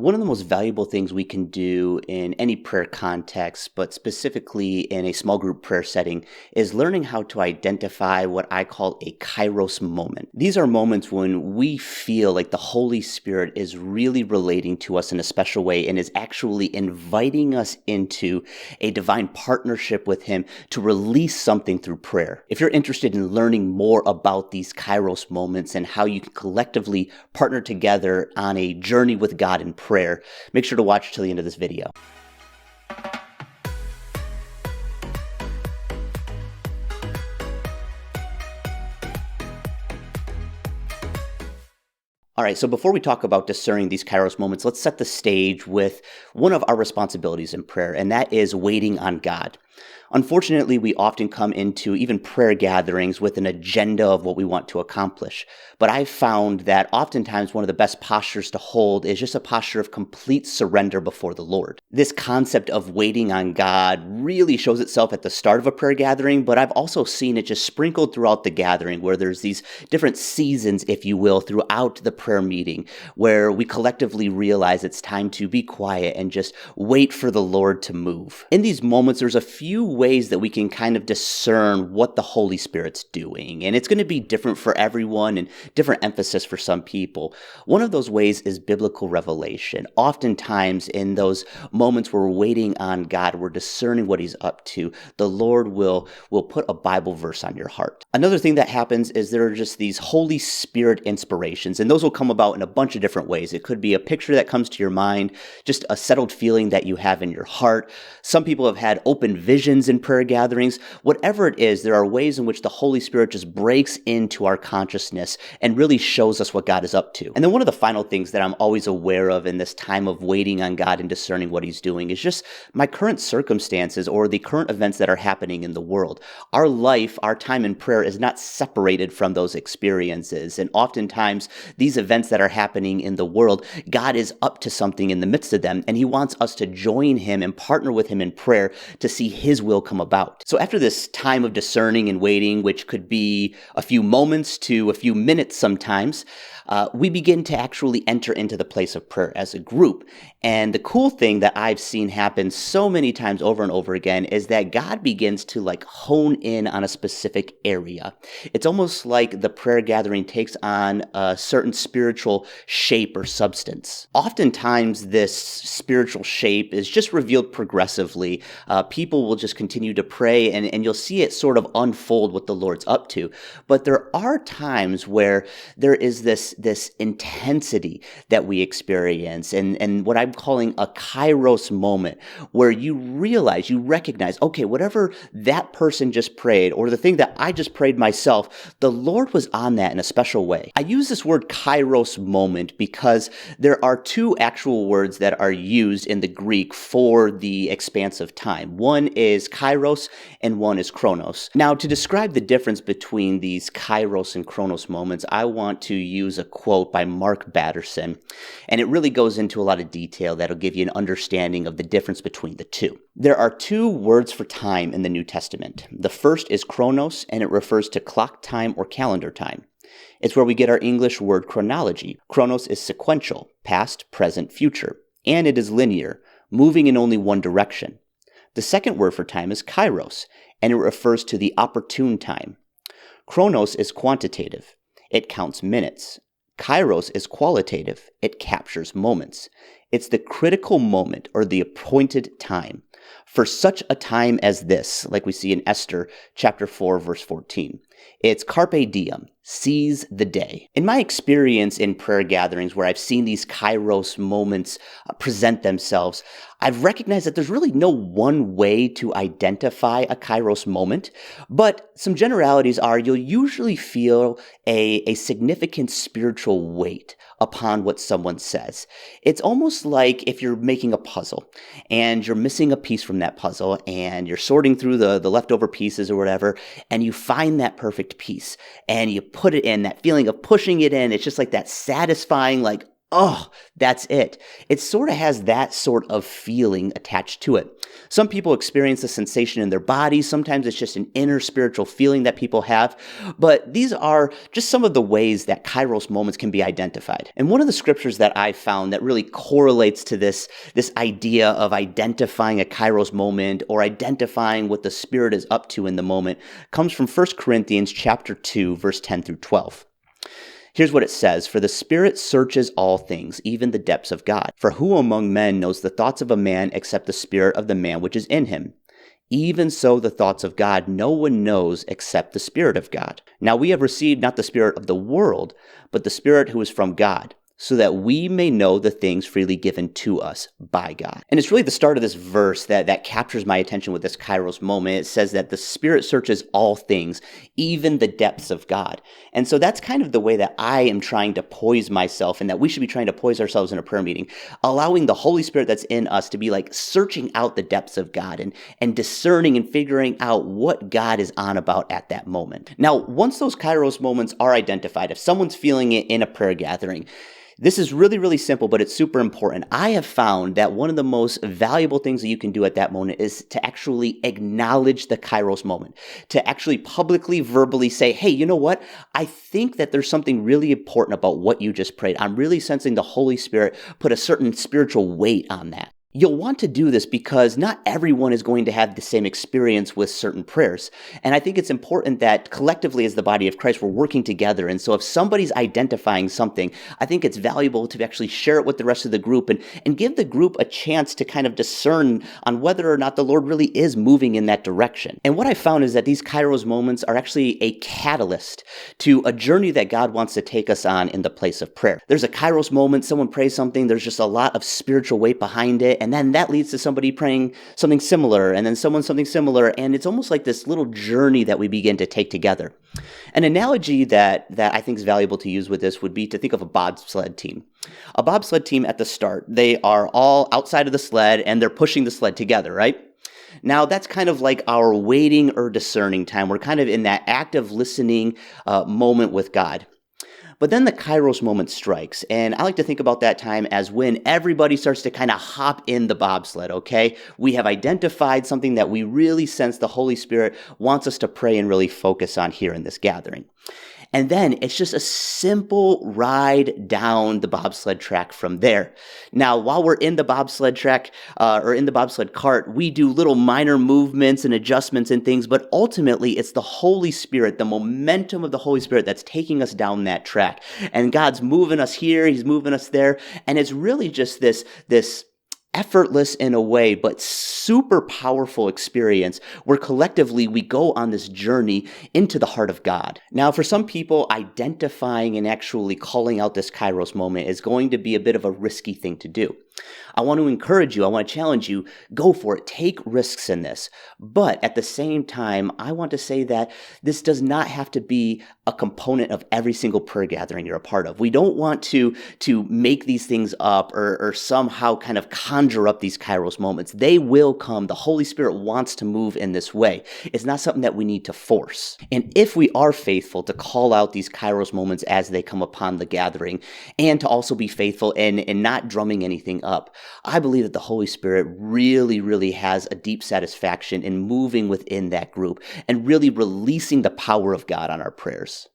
One of the most valuable things we can do in any prayer context, but specifically in a small group prayer setting, is learning how to identify what I call a kairos moment. These are moments when we feel like the Holy Spirit is really relating to us in a special way and is actually inviting us into a divine partnership with Him to release something through prayer. If you're interested in learning more about these kairos moments and how you can collectively partner together on a journey with God in prayer, make sure to watch till the end of this video. All right, so before we talk about discerning these kairos moments, let's set the stage with one of our responsibilities in prayer, and that is waiting on God. Unfortunately, we often come into even prayer gatherings with an agenda of what we want to accomplish. But I've found that oftentimes one of the best postures to hold is just a posture of complete surrender before the Lord. This concept of waiting on God really shows itself at the start of a prayer gathering, but I've also seen it just sprinkled throughout the gathering where there's these different seasons, if you will, throughout the prayer meeting where we collectively realize it's time to be quiet and just wait for the Lord to move. In these moments, there's a few ways that we can kind of discern what the Holy Spirit's doing. And it's going to be different for everyone and different emphasis for some people. One of those ways is biblical revelation. Oftentimes in those moments where we're waiting on God, we're discerning what He's up to, the Lord will put a Bible verse on your heart. Another thing that happens is there are just these Holy Spirit inspirations, and those will come about in a bunch of different ways. It could be a picture that comes to your mind, just a settled feeling that you have in your heart. Some people have had open visions in prayer gatherings. Whatever it is, there are ways in which the Holy Spirit just breaks into our consciousness and really shows us what God is up to. And then one of the final things that I'm always aware of in this time of waiting on God and discerning what He's doing is just my current circumstances or the current events that are happening in the world. Our life, our time in prayer is not separated from those experiences. And oftentimes, these events that are happening in the world, God is up to something in the midst of them, and He wants us to join Him and partner with Him in prayer to see His will come about. So after this time of discerning and waiting, which could be a few moments to a few minutes sometimes, we begin to actually enter into the place of prayer as a group. And the cool thing that I've seen happen so many times over and over again is that God begins to hone in on a specific area. It's almost like the prayer gathering takes on a certain spiritual shape or substance. Oftentimes this spiritual shape is just revealed progressively. People will just continue to pray and you'll see it sort of unfold what the Lord's up to. But there are times where there is this intensity that we experience and what I'm calling a kairos moment where you realize, you recognize, okay, whatever that person just prayed or the thing that I just prayed myself, the Lord was on that in a special way. I use this word kairos moment because there are two actual words that are used in the Greek for the expanse of time. One is kairos and one is chronos. Now, to describe the difference between these kairos and chronos moments, I want to use a quote by Mark Batterson, and it really goes into a lot of detail that'll give you an understanding of the difference between the two. There are two words for time in the New Testament. The first is chronos, and it refers to clock time or calendar time. It's where we get our English word chronology. Chronos is sequential, past, present, future, and it is linear, moving in only one direction. The second word for time is kairos, and it refers to the opportune time. Chronos is quantitative. It counts minutes. Kairos is qualitative. It captures moments. It's the critical moment or the appointed time. For such a time as this, like we see in Esther chapter 4, verse 14. It's carpe diem, seize the day. In my experience in prayer gatherings where I've seen these kairos moments present themselves, I've recognized that there's really no one way to identify a kairos moment, but some generalities are you'll usually feel a significant spiritual weight upon what someone says. It's almost like if you're making a puzzle and you're missing a piece from that puzzle and you're sorting through the leftover pieces or whatever, and you find that perfect piece and you put it in, that feeling of pushing it in. It's just like that satisfying, Oh, that's it. It sort of has that sort of feeling attached to it. Some people experience a sensation in their bodies. Sometimes it's just an inner spiritual feeling that people have. But these are just some of the ways that Kairos moments can be identified. And one of the scriptures that I found that really correlates to this idea of identifying a Kairos moment or identifying what the Spirit is up to in the moment comes from 1 Corinthians chapter 2, verse 10 through 12. Here's what it says: "For the Spirit searches all things, even the depths of God. For who among men knows the thoughts of a man except the spirit of the man which is in him? Even so the thoughts of God no one knows except the Spirit of God. Now we have received not the spirit of the world, but the Spirit who is from God, so that we may know the things freely given to us by God." And it's really the start of this verse that captures my attention with this Kairos moment. It says that the Spirit searches all things, even the depths of God. And so that's kind of the way that I am trying to poise myself, and that we should be trying to poise ourselves in a prayer meeting, allowing the Holy Spirit that's in us to be like searching out the depths of God and discerning and figuring out what God is on about at that moment. Now, once those Kairos moments are identified, if someone's feeling it in a prayer gathering, this is really, really simple, but it's super important. I have found that one of the most valuable things that you can do at that moment is to actually acknowledge the Kairos moment, to actually publicly, verbally say, hey, you know what? I think that there's something really important about what you just prayed. I'm really sensing the Holy Spirit put a certain spiritual weight on that. You'll want to do this because not everyone is going to have the same experience with certain prayers. And I think it's important that collectively as the body of Christ, we're working together. And so if somebody's identifying something, I think it's valuable to actually share it with the rest of the group and give the group a chance to kind of discern on whether or not the Lord really is moving in that direction. And what I found is that these Kairos moments are actually a catalyst to a journey that God wants to take us on in the place of prayer. There's a Kairos moment, someone prays something, there's just a lot of spiritual weight behind it. And then that leads to somebody praying something similar, and then someone something similar, and it's almost like this little journey that we begin to take together. An analogy that I think is valuable to use with this would be to think of a bobsled team. A bobsled team at the start, they are all outside of the sled, and they're pushing the sled together, right? Now, that's kind of like our waiting or discerning time. We're kind of in that active listening moment with God. But then the Kairos moment strikes, and I like to think about that time as when everybody starts to kind of hop in the bobsled, okay? We have identified something that we really sense the Holy Spirit wants us to pray and really focus on here in this gathering. And then it's just a simple ride down the bobsled track from there. Now, while we're in the bobsled track or in the bobsled cart, we do little minor movements and adjustments and things, but ultimately it's the Holy Spirit, the momentum of the Holy Spirit that's taking us down that track. And God's moving us here, He's moving us there, and it's really just this effortless in a way, but super powerful experience where collectively we go on this journey into the heart of God. Now, for some people, identifying and actually calling out this Kairos moment is going to be a bit of a risky thing to do. I want to encourage you, I want to challenge you, go for it, take risks in this. But at the same time, I want to say that this does not have to be a component of every single prayer gathering you're a part of. We don't want to make these things up or somehow kind of conjure up these Kairos moments. They will come. The Holy Spirit wants to move in this way. It's not something that we need to force. And if we are faithful to call out these Kairos moments as they come upon the gathering, and to also be faithful and not drumming anything up, I believe that the Holy Spirit really, really has a deep satisfaction in moving within that group and really releasing the power of God on our prayers.